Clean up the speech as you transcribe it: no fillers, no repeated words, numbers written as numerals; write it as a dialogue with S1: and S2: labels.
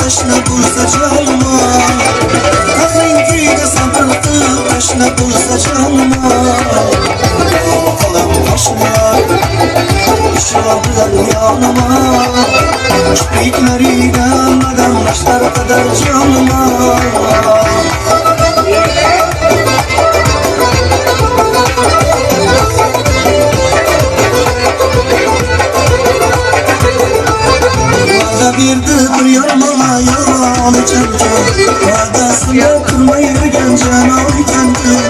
S1: taşla bulsa çalma. Kalbinkiyle sabırlı taşla bulsa çalma. Bakalım taşlar ışıldın yanıma. Şüphekleri gelmeden başlar kadar canıma. Bir bir yanmaya alacağım. Vadasını kırmayı gencen ay kendi.